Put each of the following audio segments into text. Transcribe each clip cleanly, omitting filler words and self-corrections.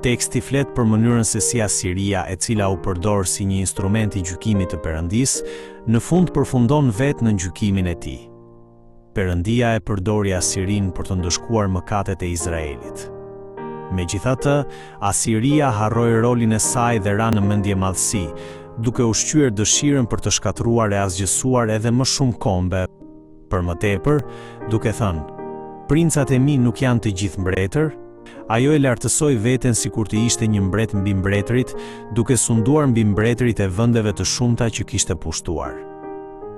Teksti flet për mënyrën se si Asiria, e cila u përdor si një instrument i gjykimit të Perëndisë, në fund përfundon vetë në gjykimin e tij. Perëndia e përdori Asirin për të ndëshkuar mëkatet e Izraelit. Megjithatë, Asiria harroi rolin e saj dhe ra në mendje madhësi, duke ushqyer dëshirën për të shkatruar e asgjësuar edhe më shumë kombe. Për më tepër, duke thënë, princat e mi nuk janë të gjithë mbretër, ajo e lartësoi veten sikur të ishte një mbret mbi mbretërit, duke sunduar mbi mbretërit e vendeve të shumta që kishte pushtuar.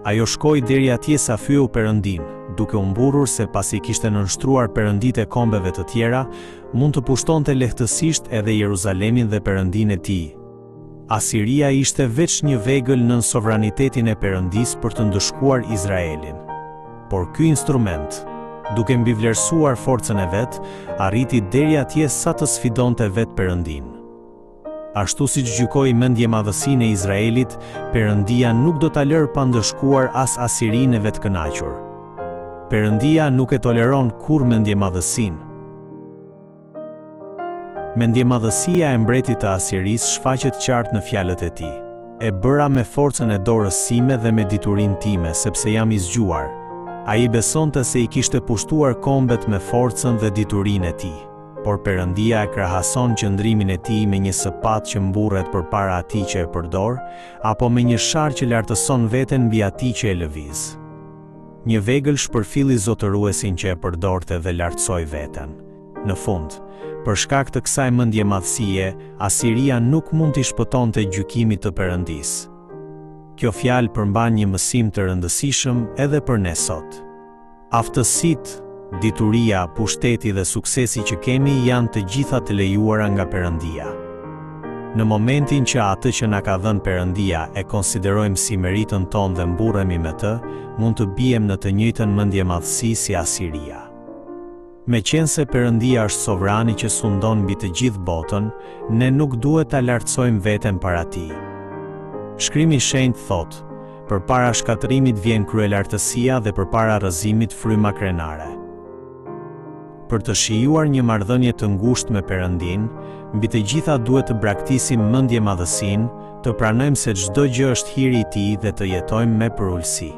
Ajo shkoi deri atje sa fyeu Perëndin, duke u mburur se pasi kishte nënshtruar perënditë e kombeve të tjera, mund të pushtonte lehtësisht edhe Jeruzalemin dhe Perëndin e tij. Asiria ishte veç një vegël nën sovranitetin e Perëndisë për të ndëshkuar Izraelin. Por ky instrument, duke mbivlerësuar forcën e vet, arriti deri atje sa të sfidonte vetë Perëndin. Ashtu siç gjykoi mendje madhësinë e Izraelit, Perëndia nuk do ta lërë pa ndëshkuar as Asirinë e vetkënaqur. Perëndia nuk e toleron kurrë mendje madhësinë. Mendje madhësia e mbretit të Asirisë shfaqet qartë në fjalët e tij. E bëra me forcën e dorës sime dhe me diturinë time, sepse jam i zgjuar. Ai besonte se i kishte pushtuar kombet me forcën dhe diturinë e tij. Por Perëndia e krahason qëndrimin e tij me një sapat që mburret përpara atij që e përdor, apo me një sharë që lartëson veten mbi atij që e lëviz. Një vegël shpërfilli zotëruesin që e përdorte dhe lartësoi veten. Në fund, për shkak të kësaj mendje madhësie, Asiria nuk mund t'i shpëtonte gjykimit të Perëndisë. Kjo fjalë përmban një mësim të rëndësishëm edhe për ne sot. Aftësitë, dituria, pushteti dhe suksesi që kemi janë të gjitha të lejuara nga Perëndia. Në momentin që atë që na ka dhënë Perëndia e konsiderojmë si meritën tonë dhe mburremi me të, mund të bijem në të njëjtën mendje madhësi si Asiria. Meqense Perëndia është sovrani që sundon mbi të gjithë botën, ne nuk duhet ta lartësojmë veten para tij. Shkrimi i Shenjtë thotë: përpara shkatërimit vjen kryelartësia dhe përpara rrëzimit fryma krenare. Për të shijuar një marrëdhënie të ngushtë me Perëndin, mbi të gjitha duhet të braktisim mendje madhësinë, të pranojmë se çdo gjë është hiri i tij dhe të jetojmë me përulësi.